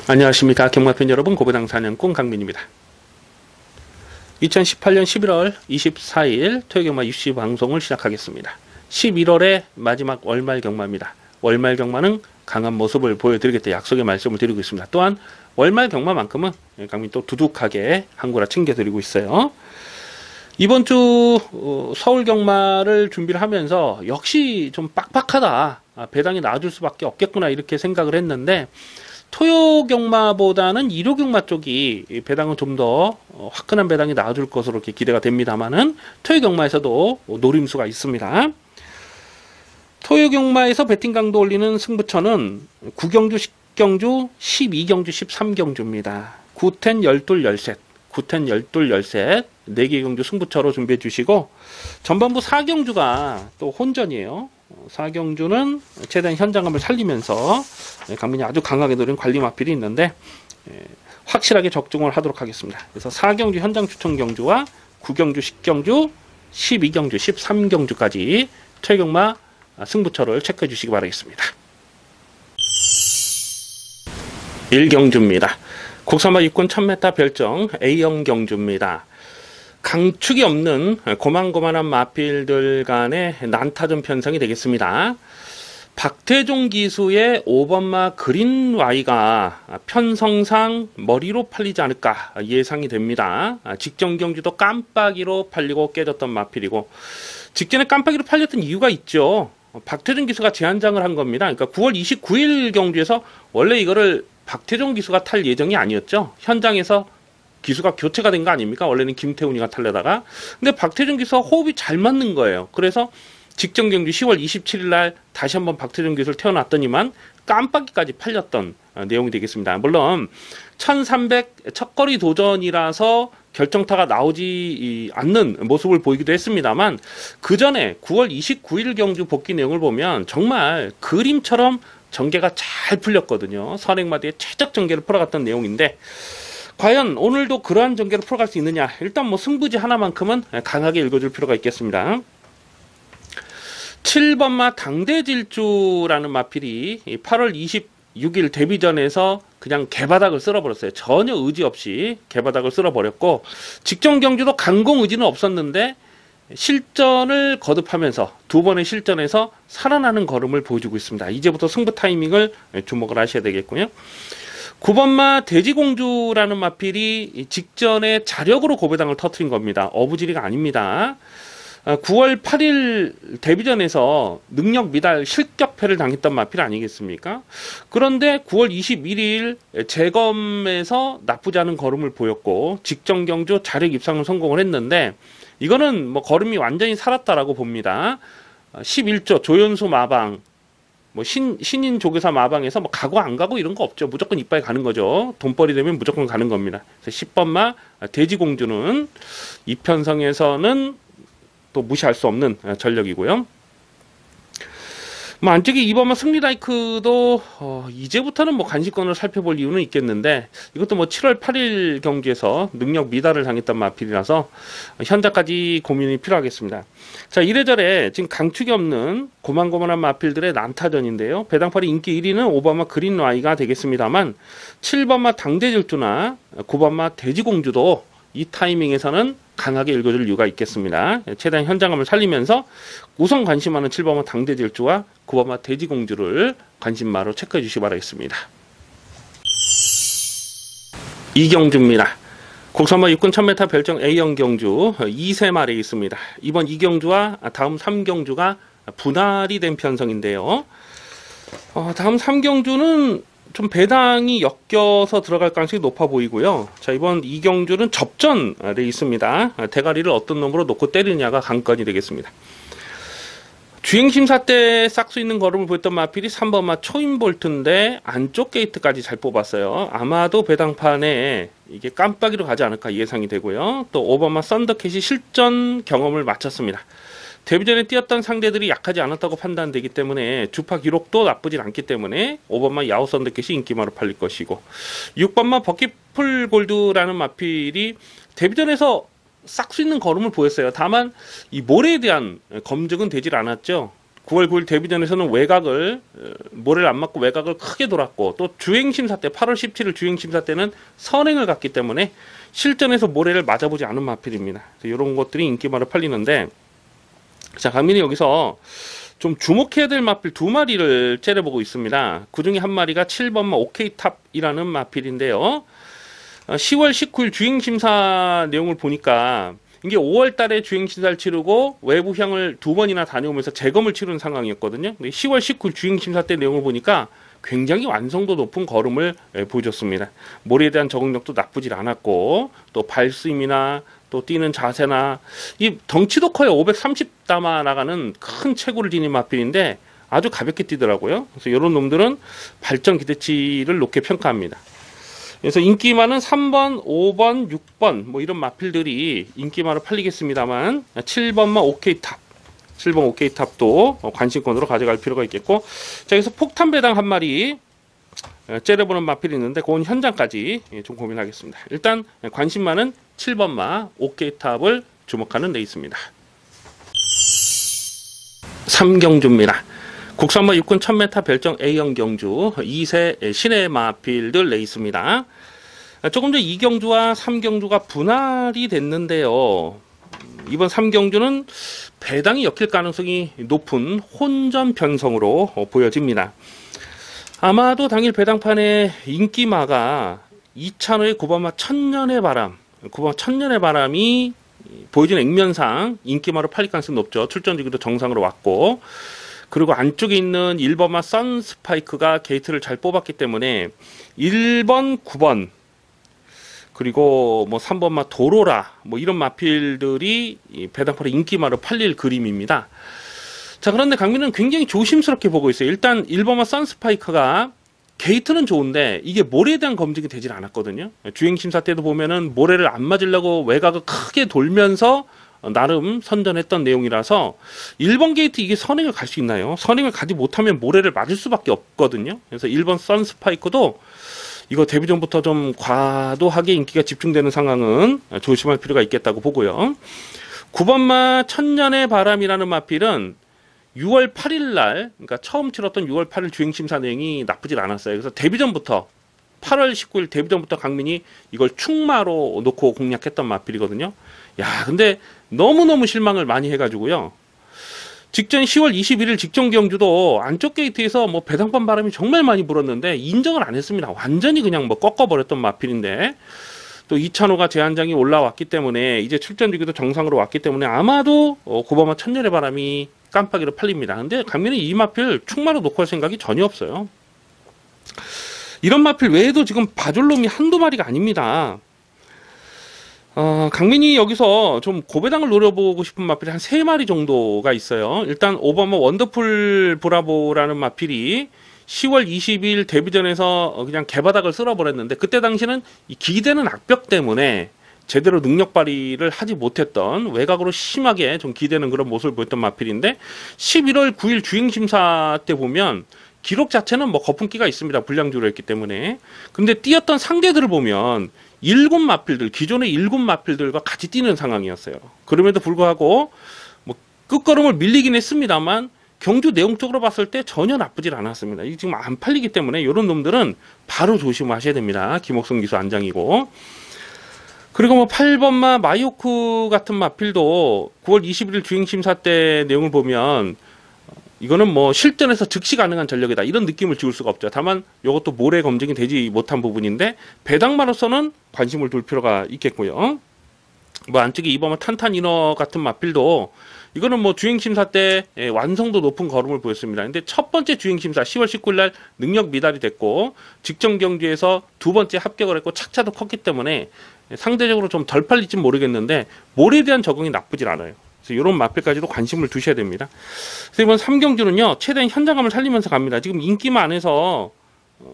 안녕하십니까 경마팬 여러분, 고배당 사냥꾼 강민입니다. 2018년 11월 24일 토요경마 입시 방송을 시작하겠습니다. 11월의 마지막 월말 경마입니다. 월말 경마는 강한 모습을 보여드리겠다 약속의 말씀을 드리고 있습니다. 또한 월말 경마만큼은 강민 또 두둑하게 한구라 챙겨드리고 있어요. 이번 주 서울 경마를 준비를 하면서 역시 좀 빡빡하다, 배당이 나와줄 수밖에 없겠구나 이렇게 생각을 했는데, 토요 경마보다는 일요 경마 쪽이 배당은 좀 더 화끈한 배당이 나와줄 것으로 이렇게 기대가 됩니다만은, 토요 경마에서도 노림수가 있습니다. 토요 경마에서 배팅 강도 올리는 승부처는 9경주, 10경주, 12경주, 13경주입니다. 9텐, 12, 13, 9텐, 12, 13 4개 경주 승부처로 준비해 주시고, 전반부 4경주가 또 혼전이에요. 4경주는 최대한 현장감을 살리면서 강민이 아주 강하게 노린 관리 마필이 있는데 확실하게 적중을 하도록 하겠습니다. 그래서 4경주 현장 추천 경주와 9경주, 10경주, 12경주, 13경주까지 최경마 승부처를 체크해 주시기 바라겠습니다. 1경주입니다. 국산마 육군 1000m 별정 A형 경주입니다. 강축이 없는 고만고만한 마필들 간의 난타전 편성이 되겠습니다. 박태종 기수의 5번마 그린 Y가 편성상 머리로 팔리지 않을까 예상이 됩니다. 직전 경주도 깜빡이로 팔리고 깨졌던 마필이고, 직전에 깜빡이로 팔렸던 이유가 있죠. 박태종 기수가 제한장을 한 겁니다. 그러니까 9월 29일 경주에서 원래 이거를 박태종 기수가 탈 예정이 아니었죠. 현장에서 기수가 교체가 된 거 아닙니까? 원래는 김태훈이가 탈려다가. 근데 박태종 기수와 호흡이 잘 맞는 거예요. 그래서 직전 경주 10월 27일 날 다시 한번 박태종 기수를 태워놨더니만 깜빡이까지 팔렸던 내용이 되겠습니다. 물론 1300 첫거리 도전이라서 결정타가 나오지 않는 모습을 보이기도 했습니다만, 그 전에 9월 29일 경주 복귀 내용을 보면 정말 그림처럼 전개가 잘 풀렸거든요. 선행마디에 최적 전개를 풀어갔던 내용인데, 과연 오늘도 그러한 전개를 풀어갈 수 있느냐. 일단 뭐 승부지 하나만큼은 강하게 읽어줄 필요가 있겠습니다. 7번마 당대질주라는 마필이 8월 26일 데뷔전에서 그냥 개바닥을 쓸어버렸어요. 전혀 의지 없이 개바닥을 쓸어버렸고, 직전 경주도 강공 의지는 없었는데 실전을 거듭하면서 두 번의 실전에서 살아나는 걸음을 보여주고 있습니다. 이제부터 승부 타이밍을 주목을 하셔야 되겠고요. 9번마 돼지공주라는 마필이 직전에 자력으로 고배당을 터뜨린 겁니다. 어부지리가 아닙니다. 9월 8일 데뷔전에서 능력 미달 실격패를 당했던 마필 아니겠습니까? 그런데 9월 21일 재검에서 나쁘지 않은 걸음을 보였고, 직전 경주 자력 입상을 성공을 했는데, 이거는 뭐 걸음이 완전히 살았다라고 봅니다. 11조 조연수 마방, 뭐 신인 조교사 마방에서 뭐 가고 안 가고 이런 거 없죠. 무조건 이빨 가는 거죠. 돈벌이 되면 무조건 가는 겁니다. 그래서 10번마 돼지공주는 이편성에서는 또 무시할 수 없는 전력이고요. 뭐 안쪽에 2번마 승리다이크도 이제부터는 뭐 간식권을 살펴볼 이유는 있겠는데, 이것도 뭐 7월 8일 경기에서 능력 미달을 당했던 마필이라서 현장까지 고민이 필요하겠습니다. 자, 이래저래 지금 강축이 없는 고만고만한 마필들의 난타전인데요. 배당팔이 인기 1위는 5번마 그린 Y가 되겠습니다만, 7번마 당대질주나 9번마 돼지공주도 이 타이밍에서는 강하게 읽어줄 이유가 있겠습니다. 최대한 현장감을 살리면서 우선 관심하는 7번마 당대질주와 9번마 돼지공주를 관심마로 체크해 주시기 바라겠습니다. 2경주입니다. 국산마 육군 1000m 별정 A형 경주 2세말에 있습니다. 이번 2경주와 다음 3경주가 분할이 된 편성인데요. 다음 3경주는 좀 배당이 엮여서 들어갈 가능성이 높아 보이고요. 자, 이번 2경주는 접전 레이스입니다. 대가리를 어떤 놈으로 놓고 때리느냐가 관건이 되겠습니다. 주행심사 때 싹수 있는 걸음을 보였던 마필이 3번마 초인볼트인데 안쪽 게이트까지 잘 뽑았어요. 아마도 배당판에 이게 깜빡이로 가지 않을까 예상이 되고요. 또 5번마 썬더캣이 실전 경험을 마쳤습니다. 데뷔전에 뛰었던 상대들이 약하지 않았다고 판단되기 때문에 주파 기록도 나쁘진 않기 때문에 5번마 야후 썬더캣이 인기마로 팔릴 것이고, 6번마 버킷풀 골드라는 마필이 데뷔전에서 싹 수 있는 걸음을 보였어요. 다만 이 모래에 대한 검증은 되질 않았죠. 9월 9일 데뷔전에서는 외곽을 모래를 안 맞고 외곽을 크게 돌았고, 또 주행심사 때 8월 17일 주행심사 때는 선행을 갔기 때문에 실전에서 모래를 맞아보지 않은 마필입니다. 이런 것들이 인기마로 팔리는데, 자, 강민이 여기서 좀 주목해야 될 마필 두 마리를 째려보고 있습니다. 그 중에 한 마리가 7번마 오케이탑이라는 마필인데요. 10월 19일 주행심사 내용을 보니까 이게 5월 달에 주행심사를 치르고 외부향을 2번이나 다녀오면서 재검을 치르는 상황이었거든요. 근데 10월 19일 주행심사 때 내용을 보니까 굉장히 완성도 높은 걸음을 보여줬습니다. 모래에 대한 적응력도 나쁘질 않았고, 또 발스임이나 또 뛰는 자세나, 이 덩치도 커요. 530 담아 나가는 큰 체구를 지닌 마필인데 아주 가볍게 뛰더라고요. 그래서 이런 놈들은 발전 기대치를 높게 평가합니다. 그래서 인기마는 3번, 5번, 6번 뭐 이런 마필들이 인기마로 팔리겠습니다만, 7번마 오케이탑, 7번 오케이탑도 관심권으로 가져갈 필요가 있겠고, 자, 여기서 폭탄 배당 한 마리 째려보는 마필이 있는데 그건 현장까지 좀 고민하겠습니다. 일단 관심 많은 7번마 오케이탑을 주목하는 레이스입니다. 3경주입니다. 국산마 육군 1000m 별정 A형 경주 2세 신의 마필들 레이스입니다. 조금 전 2경주와 3경주가 분할이 됐는데요. 이번 3경주는 배당이 엮일 가능성이 높은 혼전 편성으로 보여집니다. 아마도 당일 배당판에 인기마가 이찬호의 9번마 천년의 바람, 9번마 천년의 바람이 보여준 액면상 인기마로 팔릴 가능성이 높죠. 출전주기도 정상으로 왔고, 그리고 안쪽에 있는 1번마 선스파이크가 게이트를 잘 뽑았기 때문에 1번, 9번, 그리고 뭐 3번마 도로라, 뭐 이런 마필들이 배당판에 인기마로 팔릴 그림입니다. 자, 그런데 강민은 굉장히 조심스럽게 보고 있어요. 일단 1번마 선스파이크가 게이트는 좋은데 이게 모래에 대한 검증이 되질 않았거든요. 주행심사 때도 보면은 모래를 안 맞으려고 외곽을 크게 돌면서 나름 선전했던 내용이라서 1번 게이트 이게 선행을 갈 수 있나요? 선행을 가지 못하면 모래를 맞을 수밖에 없거든요. 그래서 1번 선스파이크도 이거 데뷔 전부터 좀 과도하게 인기가 집중되는 상황은 조심할 필요가 있겠다고 보고요. 9번마 천년의 바람이라는 마필은 6월 8일 날, 그러니까 처음 치렀던 6월 8일 주행심사 내용이 나쁘질 않았어요. 그래서 데뷔 전부터 8월 19일 데뷔 전부터 강민이 이걸 충마로 놓고 공략했던 마필이거든요. 야, 근데 너무너무 실망을 많이 해가지고요. 직전 10월 21일 직전 경주도 안쪽 게이트에서 뭐 배당판 바람이 정말 많이 불었는데 인정을 안 했습니다. 완전히 그냥 뭐 꺾어버렸던 마필인데, 또 이찬호가 제한장이 올라왔기 때문에 이제 출전주기도 정상으로 왔기 때문에 아마도 9번마 천년의 바람이 깜빡이로 팔립니다. 근데 강민은 이 마필 충마로 놓고 할 생각이 전혀 없어요. 이런 마필 외에도 지금 봐줄 놈이 한두 마리가 아닙니다. 강민이 여기서 좀 고배당을 노려보고 싶은 마필이 한 3마리 정도가 있어요. 일단 5번마 원더풀 브라보라는 마필이 10월 20일 데뷔전에서 그냥 개바닥을 쓸어버렸는데, 그때 당시는 이 기대는 악벽 때문에 제대로 능력 발휘를 하지 못했던, 외곽으로 심하게 좀 기대는 그런 모습을 보였던 마필인데, 11월 9일 주행심사 때 보면 기록 자체는 뭐 거품기가 있습니다. 불량주로 했기 때문에. 근데 뛰었던 상대들을 보면 7 마필들, 기존의 7 마필들과 같이 뛰는 상황이었어요. 그럼에도 불구하고 뭐 끝걸음을 밀리긴 했습니다만 경주 내용적으로 봤을 때 전혀 나쁘질 않았습니다. 이게 지금 안 팔리기 때문에 이런 놈들은 바로 조심하셔야 됩니다. 김옥성 기수 안장이고. 그리고 뭐 8번마 마이오크 같은 마필도 9월 21일 주행심사 때 내용을 보면 이거는 뭐 실전에서 즉시 가능한 전력이다, 이런 느낌을 지울 수가 없죠. 다만 이것도 모래 검증이 되지 못한 부분인데 배당마로서는 관심을 둘 필요가 있겠고요. 뭐 안쪽에 2번마 탄탄이너 같은 마필도 이거는 뭐 주행심사 때 완성도 높은 걸음을 보였습니다. 근데 첫 번째 주행심사 10월 19일 날 능력 미달이 됐고, 직전 경주에서 두 번째 합격을 했고 착차도 컸기 때문에 상대적으로 좀 덜 팔릴지 모르겠는데 모래에 대한 적응이 나쁘질 않아요. 그래서 이런 마필까지도 관심을 두셔야 됩니다. 그래서 이번 3경주는요 최대한 현장감을 살리면서 갑니다. 지금 인기만 안에서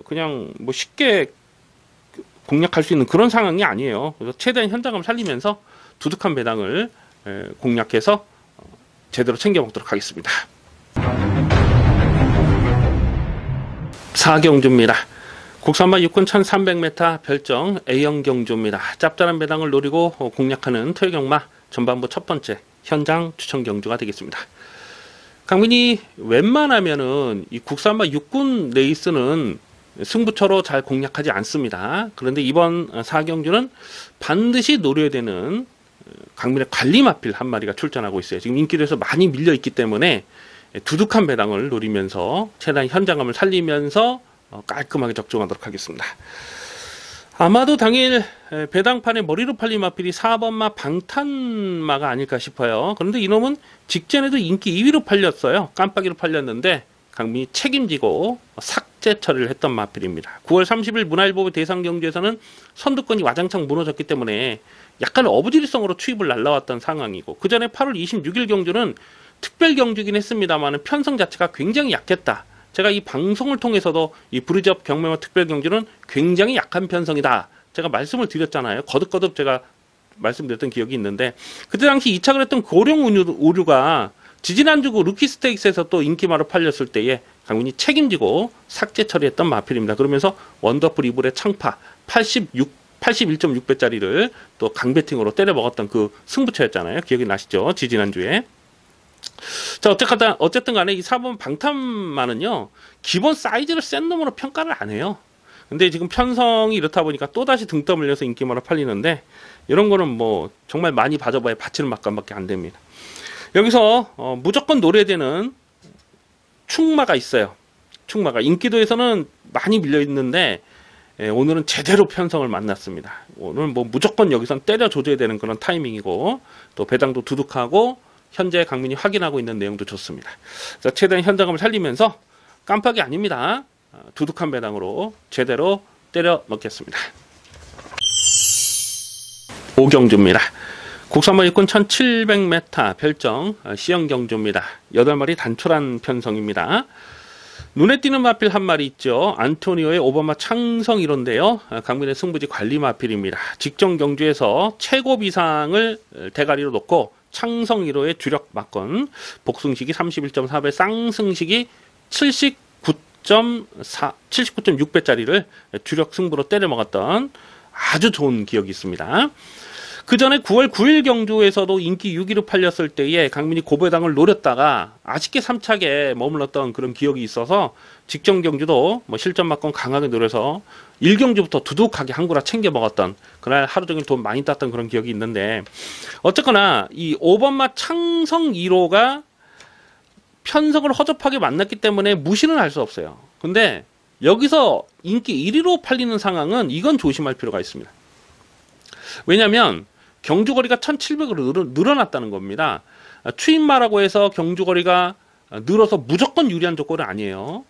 그냥 뭐 쉽게 공략할 수 있는 그런 상황이 아니에요. 그래서 최대한 현장감을 살리면서 두둑한 배당을 공략해서 제대로 챙겨 먹도록 하겠습니다. 4경주입니다. 국산마 육군 1300m 별정 A형 경주입니다. 짭짤한 배당을 노리고 공략하는 토요경마 전반부 첫 번째 현장 추천 경주가 되겠습니다. 강민이 웬만하면은 이 국산마 육군 레이스는 승부처로 잘 공략하지 않습니다. 그런데 이번 4경주는 반드시 노려야 되는 강민의 관리 마필 한 마리가 출전하고 있어요. 지금 인기도에서 많이 밀려 있기 때문에 두둑한 배당을 노리면서 최대한 현장감을 살리면서 깔끔하게 적중하도록 하겠습니다. 아마도 당일 배당판에 머리로 팔린 마필이 4번마 방탄마가 아닐까 싶어요. 그런데 이놈은 직전에도 인기 2위로 팔렸어요. 깜빡이로 팔렸는데 강민이 책임지고 삭제 처리를 했던 마필입니다. 9월 30일 문화일보 대상 경주에서는 선두권이 와장창 무너졌기 때문에 약간 어부지리성으로 추입을 날라왔던 상황이고, 그 전에 8월 26일 경주는 특별 경주긴 했습니다만 편성 자체가 굉장히 약했다. 제가 이 방송을 통해서도 이 브리즈업 경매와 특별 경주는 굉장히 약한 편성이다, 제가 말씀을 드렸잖아요. 거듭거듭 제가 말씀드렸던 기억이 있는데, 그때 당시 2착을 했던 고령 오류가 지지난주 루키 스테이크스에서 또 인기마로 팔렸을 때에 강민이 책임지고 삭제 처리했던 마필입니다. 그러면서 원더풀 이블의 창파 81.6배짜리를 또 강배팅으로 때려 먹었던 그 승부처였잖아요. 기억이 나시죠? 지지난주에. 자, 어쨌든 간에 이 4번 방탄마는요, 기본 사이즈를 센 놈으로 평가를 안 해요. 근데 지금 편성이 이렇다 보니까 또다시 등 떠밀려서 인기마로 팔리는데, 이런 거는 뭐 정말 많이 봐줘봐야 바치는 맛감밖에 안 됩니다. 여기서 무조건 노려되는 충마가 있어요. 충마가 인기도에서는 많이 밀려 있는데 오늘은 제대로 편성을 만났습니다. 오늘 뭐 무조건 여기선 때려 조져야 되는 그런 타이밍이고, 또 배당도 두둑하고 현재 강민이 확인하고 있는 내용도 좋습니다. 자, 최대한 현장감을 살리면서 깜빡이 아닙니다. 두둑한 배당으로 제대로 때려 넣겠습니다. 오경주입니다. 국산마 육군 1700m 별정 C형 경주입니다. 8마리 단촐한 편성입니다. 눈에 띄는 마필 한 마리 있죠. 안토니오의 오버마 창성 1호인데요. 강민의 승부지 관리 마필입니다. 직전 경주에서 최고 비상을 대가리로 놓고 창성 1호의 주력 막건, 복승식이 31.4배, 쌍승식이 79.6배짜리를 주력 승부로 때려 먹었던 아주 좋은 기억이 있습니다. 그 전에 9월 9일 경주에서도 인기 6위로 팔렸을 때에 강민이 고배당을 노렸다가 아쉽게 3착에 머물렀던 그런 기억이 있어서 직전 경주도 뭐 실전 막건 강하게 노려서 1경주부터 두둑하게 한구라 챙겨 먹었던, 그날 하루 종일 돈 많이 땄던 그런 기억이 있는데, 어쨌거나 이 5번마 창성 1호가 편성을 허접하게 만났기 때문에 무시는 할 수 없어요. 근데 여기서 인기 1위로 팔리는 상황은 이건 조심할 필요가 있습니다. 왜냐하면 경주거리가 1700으로 늘어났다는 겁니다. 추임마라고 해서 경주거리가 늘어서 무조건 유리한 조건은 아니에요.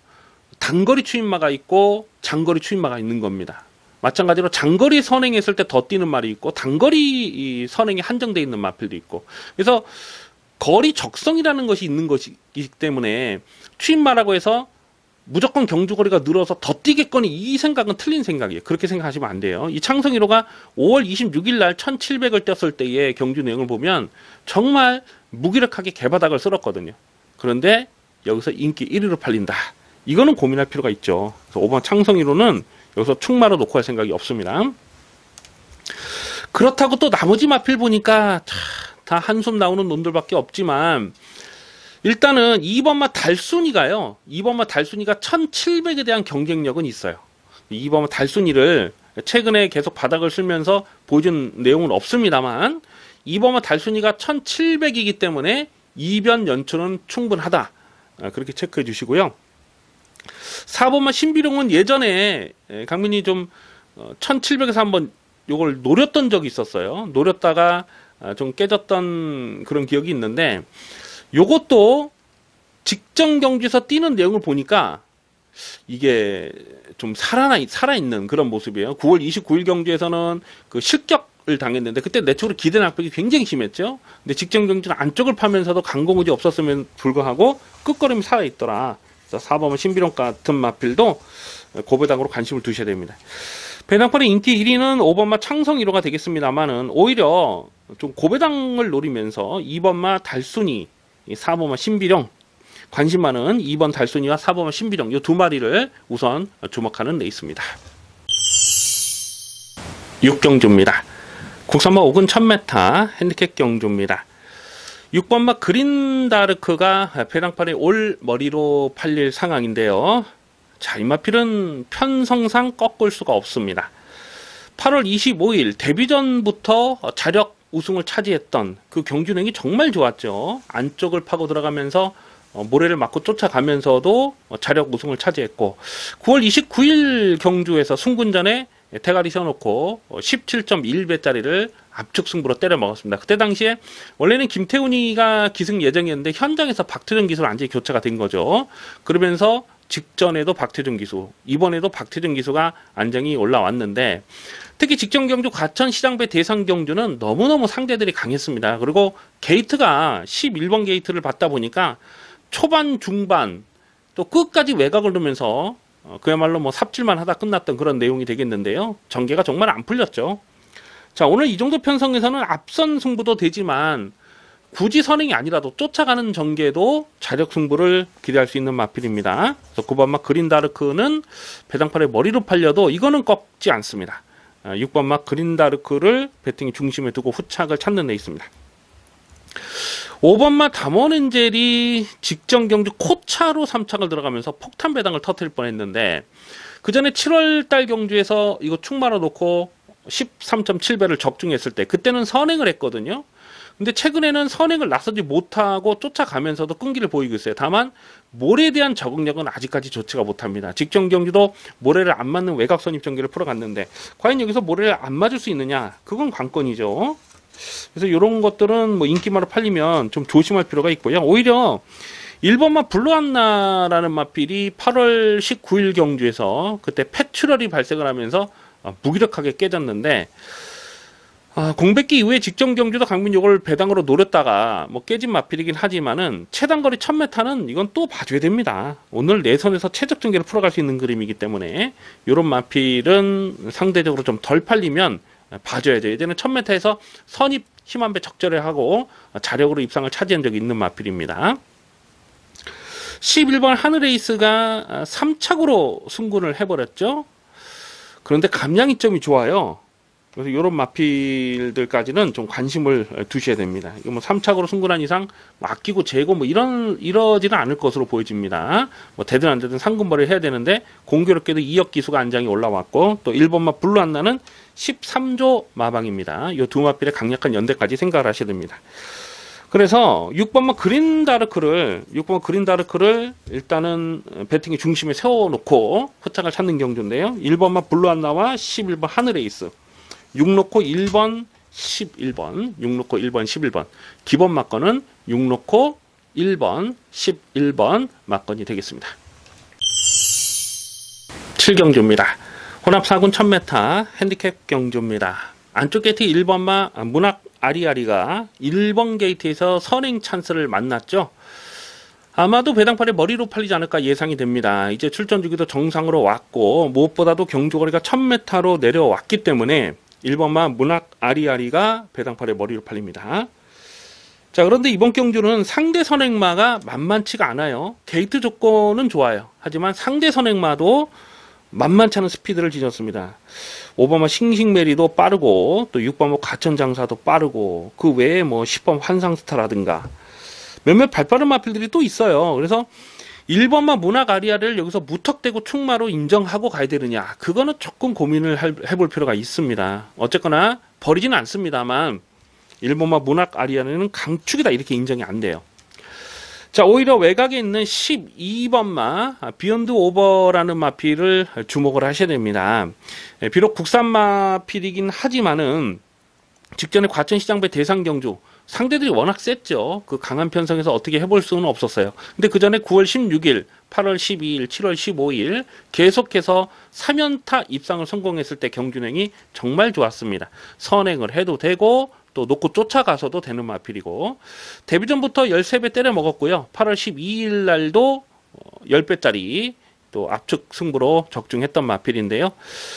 단거리 추임마가 있고 장거리 추임마가 있는 겁니다. 마찬가지로 장거리 선행했을 때 더 뛰는 말이 있고 단거리 선행이 한정되어 있는 마필도 있고, 그래서 거리 적성이라는 것이 있는 것이기 때문에 추임마라고 해서 무조건 경주거리가 늘어서 더 뛰겠거니, 이 생각은 틀린 생각이에요. 그렇게 생각하시면 안 돼요. 이 창성 1호가 5월 26일 날 1700을 뛰었을 때의 경주 내용을 보면 정말 무기력하게 개바닥을 쓸었거든요. 그런데 여기서 인기 1위로 팔린다, 이거는 고민할 필요가 있죠. 그래서 5번 창성 1호는 여기서 충마로 놓고 할 생각이 없습니다. 그렇다고 또 나머지 마필 보니까 다 한숨 나오는 놈들밖에 없지만, 일단은 2번마 달순이가요. 2번마 달순이가 1700에 대한 경쟁력은 있어요. 2번마 달순이를 최근에 계속 바닥을 쓸면서 보여준 내용은 없습니다만, 2번마 달순이가 1700이기 때문에 이변 연출은 충분하다, 그렇게 체크해 주시고요. 4번마 신비룡은 예전에 강민이 좀 1700에서 한번 요걸 노렸던 적이 있었어요. 노렸다가 좀 깨졌던 그런 기억이 있는데, 요것도 직전 경주에서 뛰는 내용을 보니까 이게 좀 살아있는 그런 모습이에요. 9월 29일 경주에서는 그 실격을 당했는데 그때 내적으로 기대 낙폭이 굉장히 심했죠. 근데 직전 경주는 안쪽을 파면서도 강공우지 없었음에도 불구하고 끝걸음이 살아있더라. 그래서 4번은 신비룡 같은 마필도 고배당으로 관심을 두셔야 됩니다. 배당판의 인기 1위는 5번마 창성 1호가 되겠습니다만은, 오히려 좀 고배당을 노리면서 2번마 달순이, 4번마 신비룡, 관심 많은 2번 달순이와 4번마 신비룡, 이 두 마리를 우선 주목하는 레이스입니다. 6경주입니다. 국산마 5근 1000m 핸디캡 경주입니다. 6번 막 그린다르크가 배당팔의 올 머리로 팔릴 상황인데요. 자, 이 마필은 편성상 꺾을 수가 없습니다. 8월 25일 데뷔전부터 자력 우승을 차지했던 그 경준행이 정말 좋았죠. 안쪽을 파고 들어가면서 모래를 맞고 쫓아가면서도 자력 우승을 차지했고, 9월 29일 경주에서 승군전에 대가리 세워놓고 17.1배짜리를 압축 승부로 때려 먹었습니다. 그때 당시에 원래는 김태훈이가 기승 예정이었는데 현장에서 박태준 기수로 완전히 교체가 된 거죠. 그러면서 직전에도 박태준 기수, 이번에도 박태준 기수가 안정이 올라왔는데, 특히 직전 경주 과천 시장배 대상 경주는 너무너무 상대들이 강했습니다. 그리고 게이트가 11번 게이트를 받다 보니까 초반, 중반, 또 끝까지 외곽을 두면서 그야말로 뭐 삽질만 하다 끝났던 그런 내용이 되겠는데요. 전개가 정말 안 풀렸죠. 자, 오늘 이 정도 편성에서는 앞선 승부도 되지만 굳이 선행이 아니라도 쫓아가는 전개도 자력 승부를 기대할 수 있는 마필입니다. 그래서 9번 막 그린다르크는 배당팔의 머리로 팔려도 이거는 꺾지 않습니다. 6번 막 그린다르크를 배팅의 중심에 두고 후착을 찾는 데 있습니다. 5번 막 담원엔젤이 직전 경주 코차로 3착을 들어가면서 폭탄 배당을 터뜨릴 뻔했는데, 그 전에 7월달 경주에서 이거 축 말아놓고 13.7배를 적중했을 때 그때는 선행을 했거든요. 근데 최근에는 선행을 나서지 못하고 쫓아가면서도 끈기를 보이고 있어요. 다만 모래에 대한 적응력은 아직까지 좋지가 못합니다. 직전 경주도 모래를 안 맞는 외곽 선입 전개를 풀어갔는데 과연 여기서 모래를 안 맞을 수 있느냐, 그건 관건이죠. 그래서 이런 것들은 뭐 인기마로 팔리면 좀 조심할 필요가 있고요. 오히려 1번마 블루안나라는 마필이 8월 19일 경주에서 그때 폐출혈이 발생을 하면서 무기력하게 깨졌는데, 공백기 이후에 직전 경주도 강민 요걸 배당으로 노렸다가 뭐 깨진 마필이긴 하지만은 최단거리 1000m는 이건 또 봐줘야 됩니다. 오늘 내선에서 최적 전개를 풀어갈 수 있는 그림이기 때문에 이런 마필은 상대적으로 좀 덜 팔리면 봐줘야죠. 예전에 1000m에서 선입 힘한배 적절히 하고 자력으로 입상을 차지한 적이 있는 마필입니다. 11번 하늘에이스가 3착으로 승군을 해버렸죠. 그런데 감량이점이 좋아요. 그래서 이런 마필들까지는 좀 관심을 두셔야 됩니다. 이거 뭐 3착으로 승군한 이상 아끼고 재고 뭐 이러지는 않을 것으로 보여집니다. 뭐 되든 안 되든 상금벌이를 해야 되는데 공교롭게도 2억 기수가 안장이 올라왔고, 또 1번마 블루안나는 13조 마방입니다. 이 두 마필의 강력한 연대까지 생각을 하셔야 됩니다. 그래서 6번마 그린다르크를 일단은 배팅의 중심에 세워놓고 후착을 찾는 경주인데요. 1번마 블루안나와 11번 하늘에이스, 6놓고 1번 11번, 6놓고 1번 11번, 기본 막건은 6놓고 1번 11번 막건이 되겠습니다. 7경주입니다. 혼합 4군 1000m 핸디캡 경주입니다. 안쪽 게이트 1번마 문학 아리아리가 1번 게이트에서 선행 찬스를 만났죠. 아마도 배당팔의 머리로 팔리지 않을까 예상이 됩니다. 이제 출전 주기도 정상으로 왔고 무엇보다도 경주거리가 1000m로 내려왔기 때문에 1번마 문학 아리아리가 배당팔의 머리로 팔립니다. 자, 그런데 이번 경주는 상대 선행마가 만만치가 않아요. 게이트 조건은 좋아요. 하지만 상대 선행마도 만만치 않은 스피드를 지녔습니다. 5번마 싱싱메리도 빠르고, 또 6번마 가천장사도 빠르고, 그 외에 뭐 10번 환상스타라든가 몇몇 발빠른 마필들이 또 있어요. 그래서 1번마 문학 아리아를 여기서 무턱대고 충마로 인정하고 가야 되느냐, 그거는 조금 고민을 해볼 필요가 있습니다. 어쨌거나 버리지는 않습니다만 1번마 문학 아리아는 강축이다 이렇게 인정이 안 돼요. 자, 오히려 외곽에 있는 12번마 비욘드 오버라는 마필을 주목을 하셔야 됩니다. 비록 국산 마필이긴 하지만은 직전에 과천시장배 대상 경주 상대들이 워낙 셌죠. 그 강한 편성에서 어떻게 해볼 수는 없었어요. 근데 그 전에 9월 16일, 8월 12일, 7월 15일 계속해서 3연타 입상을 성공했을 때 경준행이 정말 좋았습니다. 선행을 해도 되고 또 놓고 쫓아가서도 되는 마필이고, 데뷔전부터 13배 때려 먹었고요. 8월 12일 날도 10배짜리 또 압축 승부로 적중했던 마필인데요.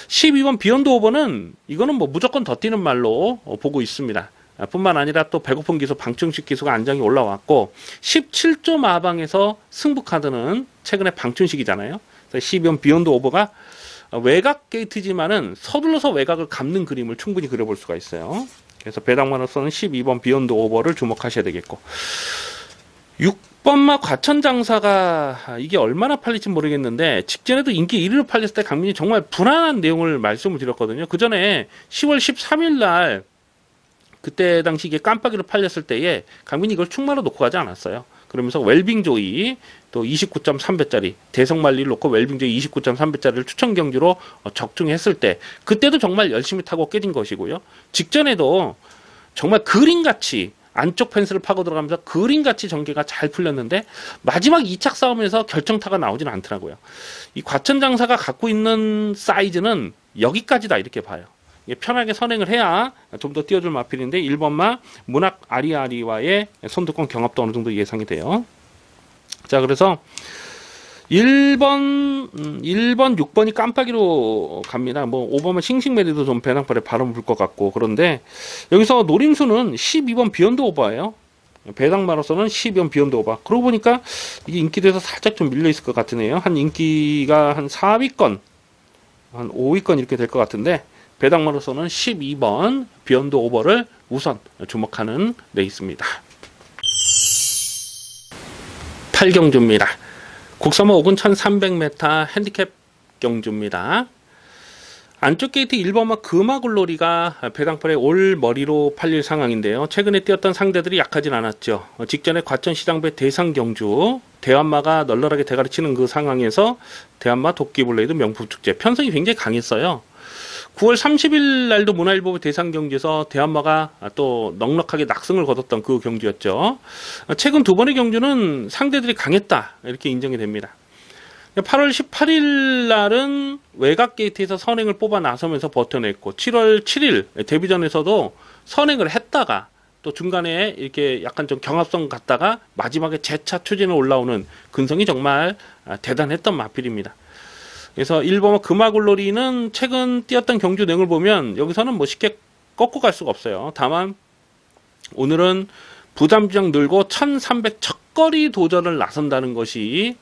12번 비욘드 오버는 이거는 뭐 무조건 더 뛰는 말로 보고 있습니다. 뿐만 아니라 또 배고픈 기수 방충식 기수가 안정이 올라왔고 17조 마방에서 승부 카드는 최근에 방충식이잖아요. 그래서 12번 비욘드 오버가 외곽 게이트지만은 서둘러서 외곽을 감는 그림을 충분히 그려볼 수가 있어요. 그래서 배당마로서는 12번 비욘드 오버를 주목하셔야 되겠고, 6번마 과천장사가 이게 얼마나 팔릴지 모르겠는데, 직전에도 인기 1위로 팔렸을 때 강민이 정말 불안한 내용을 말씀을 드렸거든요. 그 전에 10월 13일 날 그때 당시 이게 깜빡이로 팔렸을 때에 강민이 이걸 충마로 놓고 가지 않았어요. 그러면서 웰빙조이 또 29.3배짜리 대성말리를 놓고 웰빙조이 29.3배짜리를 추천 경주로 적중했을 때, 그때도 정말 열심히 타고 깨진 것이고요. 직전에도 정말 그림같이 안쪽 펜스를 파고 들어가면서 그림같이 전개가 잘 풀렸는데, 마지막 2착 싸움에서 결정타가 나오진 않더라고요. 이 과천장사가 갖고 있는 사이즈는 여기까지다 이렇게 봐요. 편하게 선행을 해야 좀 더 띄워줄 마필인데, 1번마 문학 아리아리와의 선두권 경합도 어느 정도 예상이 돼요. 자, 그래서 1번, 6번이 깜빡이로 갑니다. 뭐 5번은 싱싱메리도 좀 배낭팔에 바람 불 것 같고, 그런데 여기서 노림수는 12번 비욘드 오버예요. 배당마로서는 12번 비욘드 오버. 그러고 보니까 이게 인기도에서 살짝 좀 밀려 있을 것 같으네요. 한 인기가 한 4위권, 한 5위권 이렇게 될 것 같은데, 배당마로서는 12번 비욘드 오버를 우선 주목하는 레이스입니다. 8경주입니다. 국서마 5군 1300m 핸디캡 경주입니다. 안쪽 게이트 1번마 금화글로리가 배당팔에 올 머리로 팔릴 상황인데요. 최근에 뛰었던 상대들이 약하진 않았죠. 직전에 과천시장배 대상경주 대한마가 널널하게 대가리 치는 그 상황에서 대한마 도끼블레이드 명품축제 편성이 굉장히 강했어요. 9월 30일 날도 문화일보 대상경주에서 대한마가 또 넉넉하게 낙승을 거뒀던 그 경주였죠. 최근 두 번의 경주는 상대들이 강했다 이렇게 인정이 됩니다. 8월 18일 날은 외곽 게이트에서 선행을 뽑아 나서면서 버텨냈고, 7월 7일 데뷔전에서도 선행을 했다가 또 중간에 이렇게 약간 좀 경합성 갔다가 마지막에 재차 추진을 올라오는 근성이 정말 대단했던 마필입니다. 그래서 1번 금화글로리는 최근 뛰었던 경주 내용을 보면 여기서는 뭐 쉽게 꺾고 갈 수가 없어요. 다만 오늘은 부담주장 늘고 1300 첫거리 도전을 나선다는 것이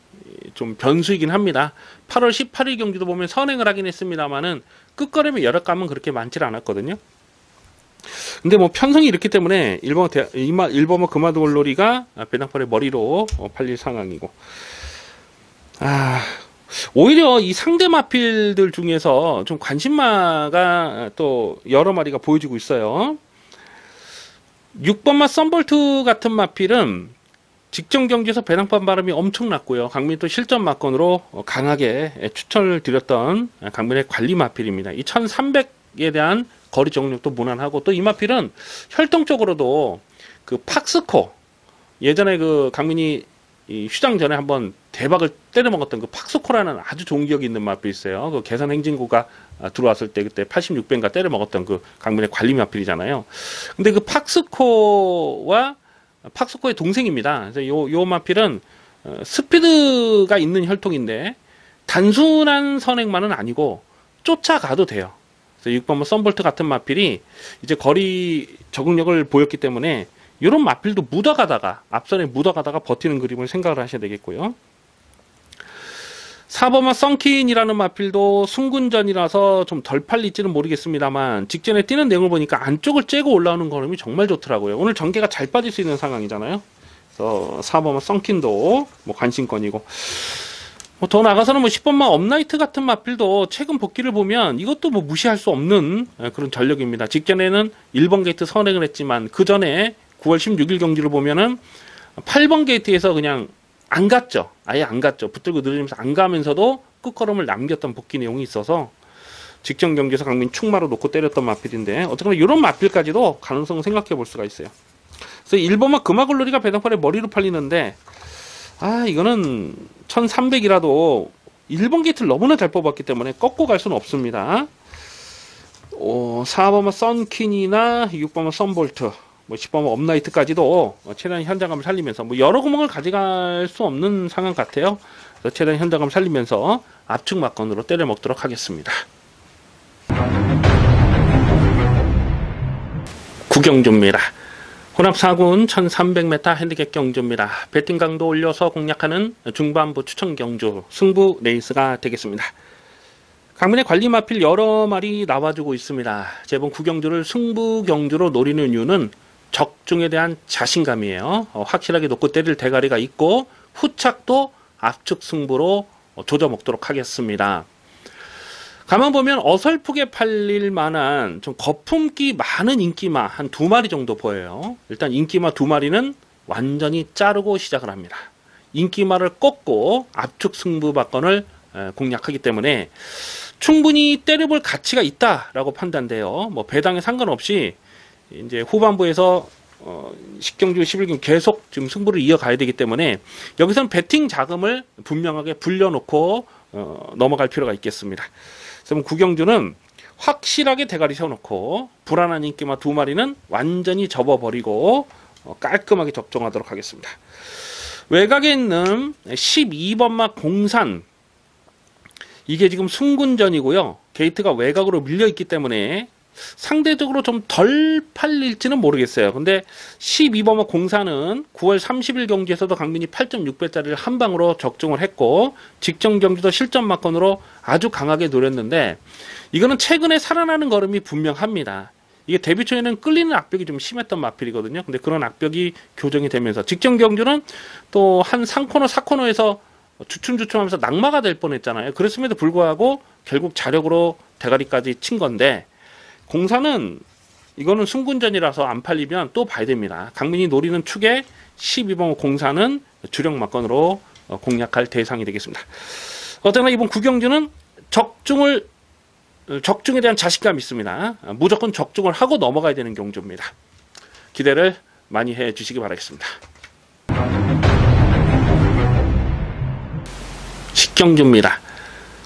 좀 변수이긴 합니다. 8월 18일 경기도 보면 선행을 하긴 했습니다만은 끝걸음의 여력감은 그렇게 많지 않았거든요. 근데 뭐 편성이 이렇기 때문에 1번 금화글로리가 배당팔의 머리로 팔릴 상황이고, 오히려 이 상대 마필들 중에서 좀 관심마가 또 여러 마리가 보여지고 있어요. 6번마 썬볼트 같은 마필은 직전 경기에서 배당판 발음이 엄청났고요. 강민 또 실전 마건으로 강하게 추천을 드렸던 강민의 관리 마필입니다. 이 1300에 대한 거리 정력도 무난하고, 또 이 마필은 혈통적으로도 그 팍스코, 예전에 그 강민이 이 휴장 전에 한번 대박을 때려먹었던 그 팍스코라는 아주 좋은 기억이 있는 마필이 있어요. 그 개선 행진구가 들어왔을 때 그때 86배인가 때려먹었던 그 강민의 관리 마필이잖아요. 근데 그 팍스코의 동생입니다. 그래서 요 마필은 스피드가 있는 혈통인데 단순한 선행만은 아니고 쫓아가도 돼요. 그래서 6번 썬볼트 같은 마필이 이제 거리 적응력을 보였기 때문에 이런 마필도 앞선에 묻어가다가 버티는 그림을 생각을 하셔야 되겠고요. 4번마 썬킨이라는 마필도 순군전이라서 좀 덜 팔릴지는 모르겠습니다만, 직전에 뛰는 내용을 보니까 안쪽을 째고 올라오는 걸음이 정말 좋더라고요. 오늘 전개가 잘 빠질 수 있는 상황이잖아요. 그래서 4번마 썬킨도 뭐 관심권이고, 뭐 더 나가서는 뭐 10번마 업나이트 같은 마필도 최근 복귀를 보면 이것도 뭐 무시할 수 없는 그런 전력입니다. 직전에는 1번 게이트 선행을 했지만 그 전에 9월 16일 경기를 보면은 8번 게이트에서 그냥 안 갔죠. 아예 안 갔죠. 붙들고 늘어지면서 안 가면서도 끝걸음을 남겼던 복귀 내용이 있어서 직전 경기에서 강민 충마로 놓고 때렸던 마필인데, 어쨌거나 이런 마필까지도 가능성을 생각해 볼 수가 있어요. 그래서 1번마 금화글로리가 배당팔에 머리로 팔리는데, 이거는 1300이라도 1번 게이트를 너무나 잘 뽑았기 때문에 꺾고 갈 수는 없습니다. 4번마 썬킨이나 6번마 썬볼트, 뭐 10번마 업나이트까지도 최대한 현장감을 살리면서 뭐 여러 구멍을 가져갈 수 없는 상황 같아요. 그래서 최대한 현장감을 살리면서 압축 막건으로 때려 먹도록 하겠습니다. 9경주입니다. 혼합 4군 1300m 핸디캡 경주입니다. 배팅 강도 올려서 공략하는 중반부 추천 경주 승부 레이스가 되겠습니다. 강민의 관리 마필 여러 마리 나와주고 있습니다. 이번 구경주를 승부 경주로 노리는 이유는 적중에 대한 자신감이에요. 확실하게 놓고 때릴 대가리가 있고 후착도 압축 승부로 조져 먹도록 하겠습니다. 가만 보면 어설프게 팔릴 만한 좀 거품기 많은 인기마 한 2마리 정도 보여요. 일단 인기마 2마리는 완전히 자르고 시작을 합니다. 인기마를 꺾고 압축 승부박건을 공략하기 때문에 충분히 때려볼 가치가 있다라고 판단돼요. 뭐 배당에 상관없이 이제 후반부에서 10경주 11경주 계속 지금 승부를 이어가야 되기 때문에 여기서는 배팅 자금을 분명하게 불려놓고 넘어갈 필요가 있겠습니다. 그래서 9경주는 확실하게 대가리 세워놓고 불안한 인기마 2마리는 완전히 접어버리고 깔끔하게 접종하도록 하겠습니다. 외곽에 있는 12번마 공산, 이게 지금 승군전이고요. 게이트가 외곽으로 밀려있기 때문에 상대적으로 좀 덜 팔릴지는 모르겠어요. 근데 12번마 공사는 9월 30일 경기에서도 강민이 8.6배짜리를 한 방으로 적중을 했고 직전 경기도 실전 막건으로 아주 강하게 노렸는데 이거는 최근에 살아나는 걸음이 분명합니다. 이게 데뷔 초에는 끌리는 악벽이 좀 심했던 마필이거든요. 근데 그런 악벽이 교정이 되면서 직전 경주는 또 한 3코너 4코너에서 주춤주춤하면서 낙마가 될 뻔했잖아요. 그랬음에도 불구하고 결국 자력으로 대가리까지 친 건데 공사는 이거는 승군전이라서 안 팔리면 또 봐야 됩니다. 강민이 노리는 축에 12번 공사는 주력 막건으로 공략할 대상이 되겠습니다. 어쨌거나 이번 구경주는 적중에 대한 자신감이 있습니다. 무조건 적중을 하고 넘어가야 되는 경주입니다. 기대를 많이 해 주시기 바라겠습니다. 식경주입니다.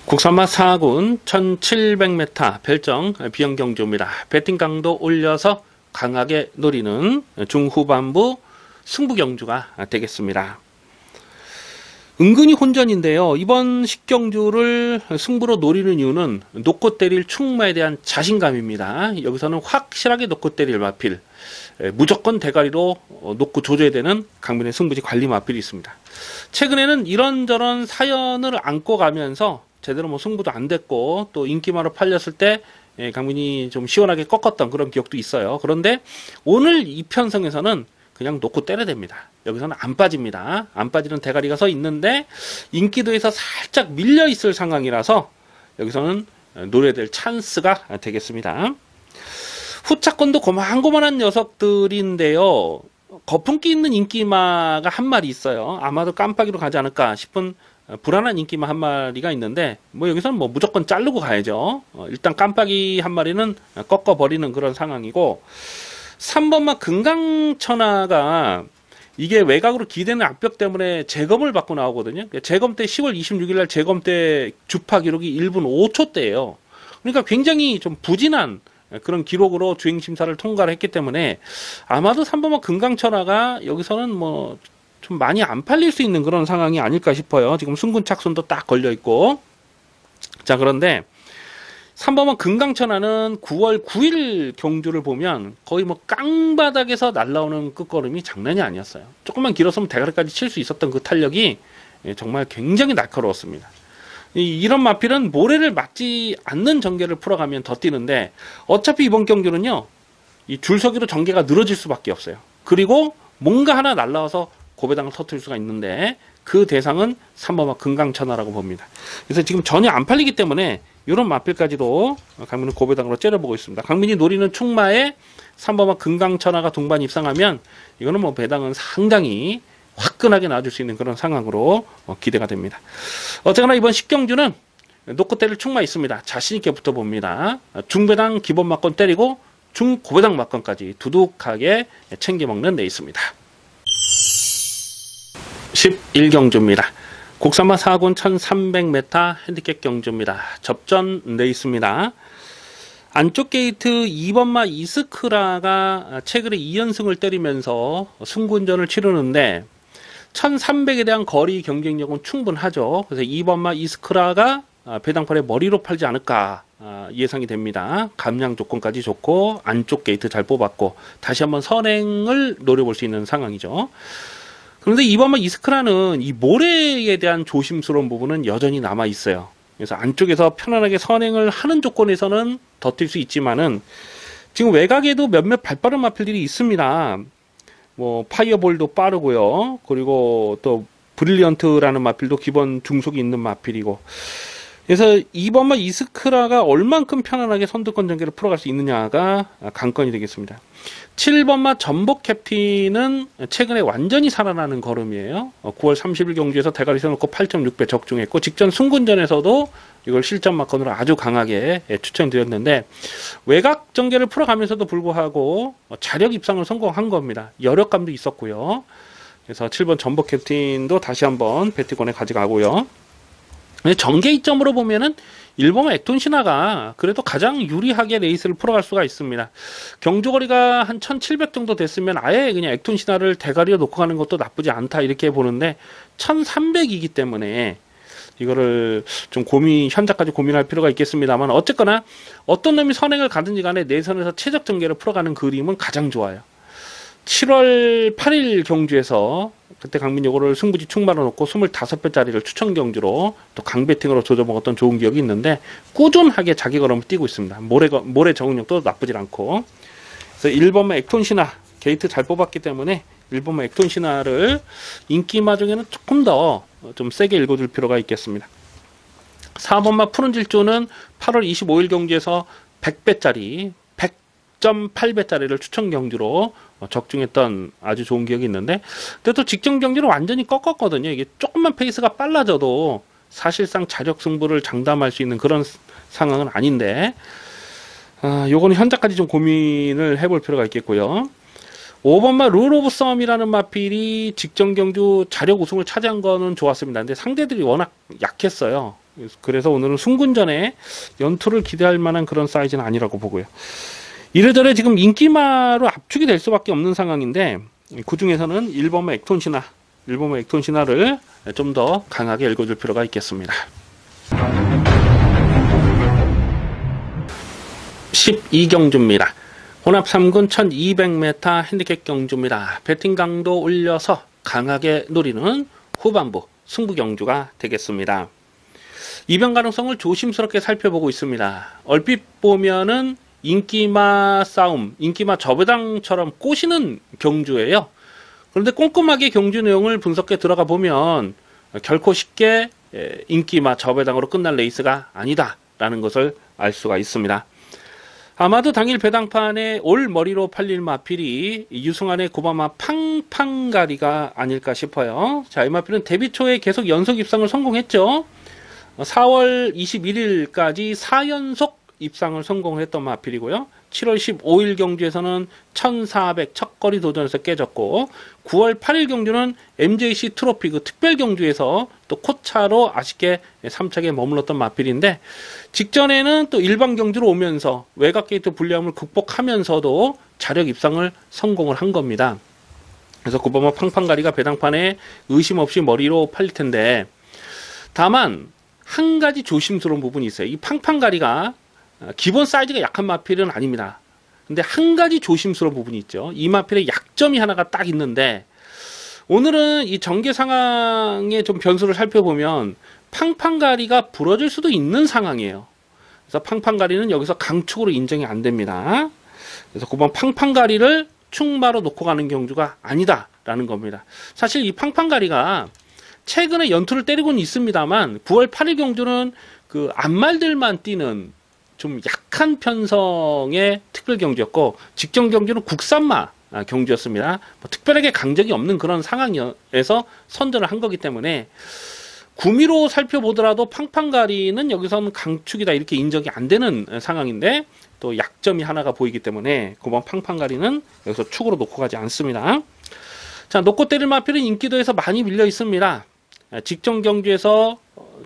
국산마 4군 1700m 별정 비영경주입니다. 배팅 강도 올려서 강하게 노리는 중후반부 승부경주가 되겠습니다. 은근히 혼전인데요. 이번 식경주를 승부로 노리는 이유는 놓고 때릴 충마에 대한 자신감입니다. 여기서는 확실하게 놓고 때릴 마필, 무조건 대가리로 놓고 조져야 되는 강민의 승부지 관리 마필이 있습니다. 최근에는 이런저런 사연을 안고 가면서 제대로 뭐 승부도 안 됐고 또 인기마로 팔렸을 때 강민이 좀 시원하게 꺾었던 그런 기억도 있어요. 그런데 오늘 이 편성에서는 그냥 놓고 때려야 됩니다. 여기서는 안 빠집니다. 안 빠지는 대가리가 서 있는데 인기도에서 살짝 밀려 있을 상황이라서 여기서는 노려야 될 찬스가 되겠습니다. 후차권도 고만고만한 녀석들인데요. 거품기 있는 인기마가 한 마리 있어요. 아마도 깜빡이로 가지 않을까 싶은 불안한 인기마 한 마리가 있는데 뭐 여기서는 뭐 무조건 자르고 가야죠. 일단 깜빡이 한 마리는 꺾어버리는 그런 상황이고 3번마 금강천하가 이게 외곽으로 기대는 악벽 때문에 재검을 받고 나오거든요. 재검 때 10월 26일 날 재검 때 주파 기록이 1분 5초대예요. 그러니까 굉장히 좀 부진한 그런 기록으로 주행심사를 통과를 했기 때문에 아마도 3번마 금강천하가 여기서는 뭐 좀 많이 안 팔릴 수 있는 그런 상황이 아닐까 싶어요. 지금 승군 착순도 딱 걸려 있고. 자, 그런데 3번마 금강천하는 9월 9일 경주를 보면 거의 뭐 깡바닥에서 날라오는 끝걸음이 장난이 아니었어요. 조금만 길었으면 대가리까지 칠 수 있었던 그 탄력이 정말 굉장히 날카로웠습니다. 이런 마필은 모래를 맞지 않는 전개를 풀어가면 더 뛰는데 어차피 이번 경주는요, 이 줄서기로 전개가 늘어질 수밖에 없어요. 그리고 뭔가 하나 날라와서 고배당을 터뜨릴 수가 있는데 그 대상은 3번마 금강천하라고 봅니다. 그래서 지금 전혀 안 팔리기 때문에 이런 마필까지도 강민은 고배당으로 째려보고 있습니다. 강민이 노리는 충마에 3번마 금강천하가 동반 입상하면 이거는 뭐 배당은 상당히 화끈하게 나와줄 수 있는 그런 상황으로 기대가 됩니다. 어쨌거나 이번 10경주는 놓고 때릴 충마 있습니다. 자신있게 붙어봅니다. 중배당 기본 막건 때리고 중고배당 막건까지 두둑하게 챙겨먹는 데 있습니다. 11경주입니다. 국산마 4군 1300m 핸디캡 경주입니다. 접전 내 있습니다. 안쪽 게이트 2번마 이스크라가 최근에 2연승을 때리면서 승군전을 치르는데 1300에 대한 거리 경쟁력은 충분하죠. 그래서 2번마 이스크라가 배당판에 머리로 팔지 않을까 예상이 됩니다. 감량 조건까지 좋고 안쪽 게이트 잘 뽑았고 다시 한번 선행을 노려볼 수 있는 상황이죠. 그런데 이번만 이스크라는 이 모래에 대한 조심스러운 부분은 여전히 남아 있어요. 그래서 안쪽에서 편안하게 선행을 하는 조건에서는 더 뛸 수 있지만은 지금 외곽에도 몇몇 발빠른 마필들이 있습니다. 뭐 파이어볼도 빠르고요. 그리고 또 브릴리언트라는 마필도 기본 중속이 있는 마필이고. 그래서 2번마 이스크라가 얼만큼 편안하게 선두권 전개를 풀어갈 수 있느냐가 관건이 되겠습니다. 7번마 전복 캡틴은 최근에 완전히 살아나는 걸음이에요. 9월 30일 경주에서 대가리 세워놓고 8.6배 적중했고, 직전 승군전에서도 이걸 실전 마건으로 아주 강하게 추천드렸는데, 외곽 전개를 풀어가면서도 불구하고 자력 입상을 성공한 겁니다. 여력감도 있었고요. 그래서 7번 전복 캡틴도 다시 한번 배트권에 가져가고요. 전개 이점으로 보면은 1번마 액톤 신화가 그래도 가장 유리하게 레이스를 풀어갈 수가 있습니다. 경주거리가 한 1700 정도 됐으면 아예 그냥 액톤 신화를 대가리에 놓고 가는 것도 나쁘지 않다 이렇게 보는데, 1300이기 때문에 이거를 좀 현재까지 고민할 필요가 있겠습니다만, 어쨌거나 어떤 놈이 선행을 가든지 간에 내선에서 최적 전개를 풀어가는 그림은 가장 좋아요. 7월 8일 경주에서 그때 강민 요거를 승부지 충만을 놓고 25배짜리를 추천 경주로 또 강배팅으로 조져 먹었던 좋은 기억이 있는데, 꾸준하게 자기 걸음을 뛰고 있습니다. 모래 적응력도 나쁘질 않고. 그래서 1번마 액톤 신화 게이트 잘 뽑았기 때문에 1번마 액톤 신화를 인기마 중에는 조금 더 좀 세게 읽어줄 필요가 있겠습니다. 4번마 푸른 질주는 8월 25일 경주에서 100배짜리 100.8배짜리를 추천 경주로 적중했던 아주 좋은 기억이 있는데, 근데 또 직전 경주를 완전히 꺾었거든요. 이게 조금만 페이스가 빨라져도 사실상 자력 승부를 장담할 수 있는 그런 상황은 아닌데, 요거는 현재까지 좀 고민을 해볼 필요가 있겠고요. 5번마 룰 오브 썸이라는 마필이 직전 경주 자력 우승을 차지한 거는 좋았습니다. 근데 상대들이 워낙 약했어요. 그래서 오늘은 승군전에 연투를 기대할 만한 그런 사이즈는 아니라고 보고요. 이래저래 지금 인기마로 압축이 될 수밖에 없는 상황인데, 그 중에서는 1번마 액톤 신화, 1번마 액톤 신화를 좀 더 강하게 읽어줄 필요가 있겠습니다. 12경주입니다. 혼합 3군 1200m 핸디캡 경주입니다. 배팅 강도 올려서 강하게 노리는 후반부 승부 경주가 되겠습니다. 이변 가능성을 조심스럽게 살펴보고 있습니다. 얼핏 보면은 인기마 싸움, 인기마 저배당처럼 꼬시는 경주예요. 그런데 꼼꼼하게 경주 내용을 분석해 들어가 보면 결코 쉽게 인기마 저배당으로 끝날 레이스가 아니다라는 것을 알 수가 있습니다. 아마도 당일 배당판에 올 머리로 팔릴 마필이 유승환의 고바마 팡팡가리가 아닐까 싶어요. 자, 이 마필은 데뷔 초에 계속 연속 입상을 성공했죠. 4월 21일까지 4연속 입상을 성공을 했던 마필이고요. 7월 15일 경주에서는 1400 첫거리 도전에서 깨졌고, 9월 8일 경주는 MJC 트로피 그 특별 경주에서 또 코차로 아쉽게 3착에 머물렀던 마필인데, 직전에는 또 일반 경주로 오면서 외곽 게이트 불리함을 극복하면서도 자력 입상을 성공을 한 겁니다. 그래서 고바마 팡팡가리가 배당판에 의심 없이 머리로 팔릴 텐데, 다만 한 가지 조심스러운 부분이 있어요. 이 팡팡가리가 기본 사이즈가 약한 마필은 아닙니다. 근데 한 가지 조심스러운 부분이 있죠. 이 마필의 약점이 하나가 딱 있는데, 오늘은 이 전개 상황의 좀 변수를 살펴보면 팡팡가리가 부러질 수도 있는 상황이에요. 그래서 팡팡가리는 여기서 강축으로 인정이 안 됩니다. 그래서 그번 팡팡가리를 충마로 놓고 가는 경주가 아니다라는 겁니다. 사실 이 팡팡가리가 최근에 연투를 때리고는 있습니다만, 9월 8일 경주는 그 앞말들만 뛰는 좀 약한 편성의 특별 경주였고, 직전 경주는 국산마 경주였습니다. 뭐 특별하게 강적이 없는 그런 상황에서 선전을 한 거기 때문에 구미로 살펴보더라도 팡팡가리는 여기서는 강축이다 이렇게 인정이 안 되는 상황인데, 또 약점이 하나가 보이기 때문에 그번 팡팡가리는 여기서 축으로 놓고 가지 않습니다. 자, 놓고 때릴 마필은 인기도에서 많이 밀려 있습니다. 직전 경주에서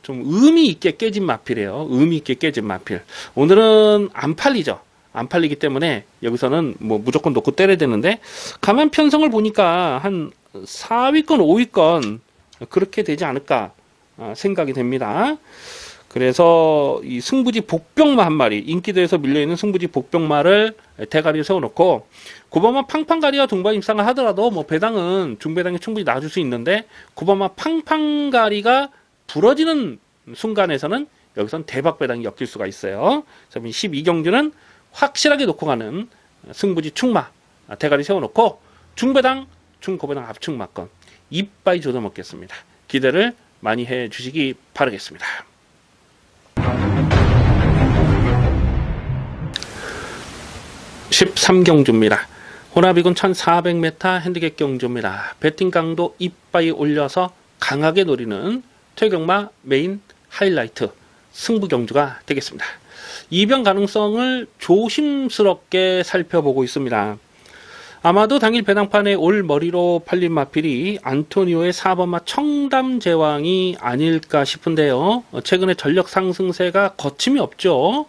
좀 의미 있게 깨진 마필이에요. 의미 있게 깨진 마필. 오늘은 안 팔리죠. 안 팔리기 때문에 여기서는 뭐 무조건 놓고 때려야 되는데, 가만 편성을 보니까 한 4위권, 5위권 그렇게 되지 않을까 생각이 됩니다. 그래서 이 승부지 복병마 한 마리, 인기도에서 밀려있는 승부지 복병마를 대가리에 세워놓고, 고바마 팡팡가리와 동반 입상을 하더라도 뭐 배당은 중배당에 충분히 놔줄 수 있는데, 고바마 팡팡가리가 부러지는 순간에서는 여기선 대박 배당이 엮일 수가 있어요. 12경주는 확실하게 놓고 가는 승부지 충마 대가리 세워놓고 중배당, 중고배당 압축 막건 이빠이 조져 먹겠습니다. 기대를 많이 해주시기 바라겠습니다. 13경주입니다. 호나비군 1400m 핸디캡 경주입니다. 배팅 강도 이빠이 올려서 강하게 노리는 퇴경마 메인 하이라이트 승부 경주가 되겠습니다. 이변 가능성을 조심스럽게 살펴보고 있습니다. 아마도 당일 배당판에 올 머리로 팔린 마필이 안토니오의 4번마 청담제왕이 아닐까 싶은데요. 최근에 전력 상승세가 거침이 없죠.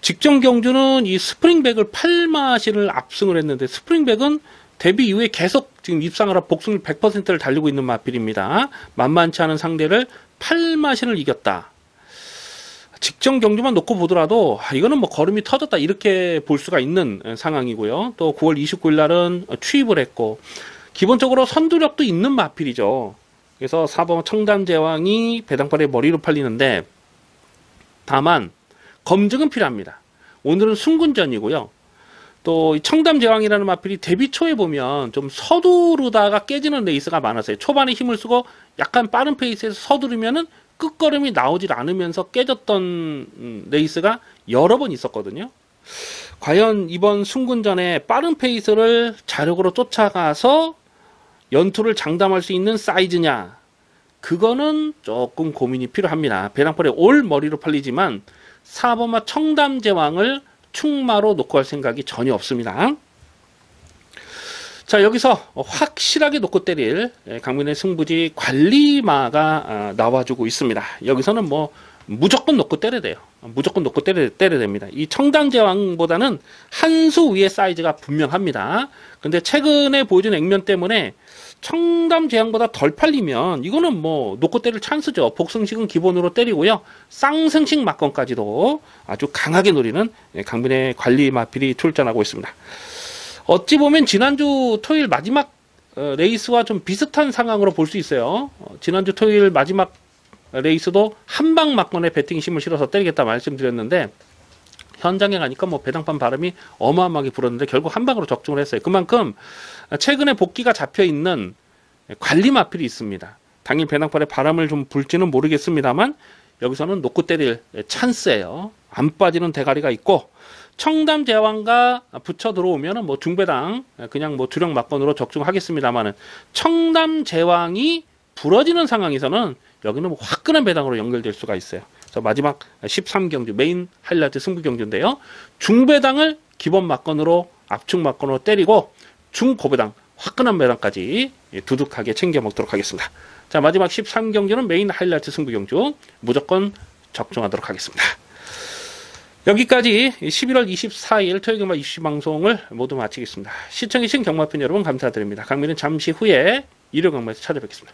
직전 경주는 이 스프링백을 8마신을 압승을 했는데 스프링백은 데뷔 이후에 계속 지금 입상하라 복승률 100%를 달리고 있는 마필입니다. 만만치 않은 상대를 8마신을 이겼다. 직전 경주만 놓고 보더라도 이거는 뭐 걸음이 터졌다 이렇게 볼 수가 있는 상황이고요. 또 9월 29일 날은 취입을 했고 기본적으로 선두력도 있는 마필이죠. 그래서 4번 청담제왕이 배당판에 머리로 팔리는데 다만 검증은 필요합니다. 오늘은 순군전이고요. 또 청담제왕이라는 마필이 데뷔 초에 보면 좀 서두르다가 깨지는 레이스가 많았어요. 초반에 힘을 쓰고 약간 빠른 페이스에서 서두르면은 끝걸음이 나오질 않으면서 깨졌던 레이스가 여러 번 있었거든요. 과연 이번 순군전에 빠른 페이스를 자력으로 쫓아가서 연투를 장담할 수 있는 사이즈냐? 그거는 조금 고민이 필요합니다. 배당판에 올 머리로 팔리지만 4번마 청담제왕을 충마로 놓고 할 생각이 전혀 없습니다. 자, 여기서 확실하게 놓고 때릴 강민의 승부지 관리마가 나와주고 있습니다. 여기서는 뭐 무조건 놓고 때려야 돼요. 무조건 놓고 때려야 됩니다. 이 청담제왕보다는 한 수 위의 사이즈가 분명합니다. 근데 최근에 보여준 액면 때문에 청담제왕보다 덜 팔리면 이거는 뭐 놓고 때릴 찬스죠. 복승식은 기본으로 때리고요. 쌍승식 막건까지도 아주 강하게 노리는 강민의 관리 마필이 출전하고 있습니다. 어찌 보면 지난주 토요일 마지막 레이스와 좀 비슷한 상황으로 볼 수 있어요. 지난주 토요일 마지막 레이스도 한방 막건에 배팅 힘을 실어서 때리겠다 말씀드렸는데 현장에 가니까 뭐 배당판 바람이 어마어마하게 불었는데 결국 한방으로 적중을 했어요. 그만큼 최근에 복귀가 잡혀 있는 관리 마필이 있습니다. 당일 배당판에 바람을 좀 불지는 모르겠습니다만 여기서는 놓고 때릴 찬스예요. 안 빠지는 대가리가 있고 청담제왕과 붙여 들어오면은 뭐 중배당 그냥 뭐 주력 막건으로 적중하겠습니다만은 청담제왕이 부러지는 상황에서는 여기는 뭐 화끈한 배당으로 연결될 수가 있어요. 그래서 마지막 13경주 메인 하이라이트 승부 경주인데요. 중배당을 기본 막건으로 압축 막건으로 때리고 중고배당 화끈한 배당까지 두둑하게 챙겨 먹도록 하겠습니다. 자, 마지막 13경주는 메인 하이라이트 승부 경주 무조건 적중하도록 하겠습니다. 여기까지 11월 24일 토요일경마 이슈 방송을 모두 마치겠습니다. 시청해주신 경마팬 여러분 감사드립니다. 강민은 잠시 후에 일요경마에서 찾아뵙겠습니다.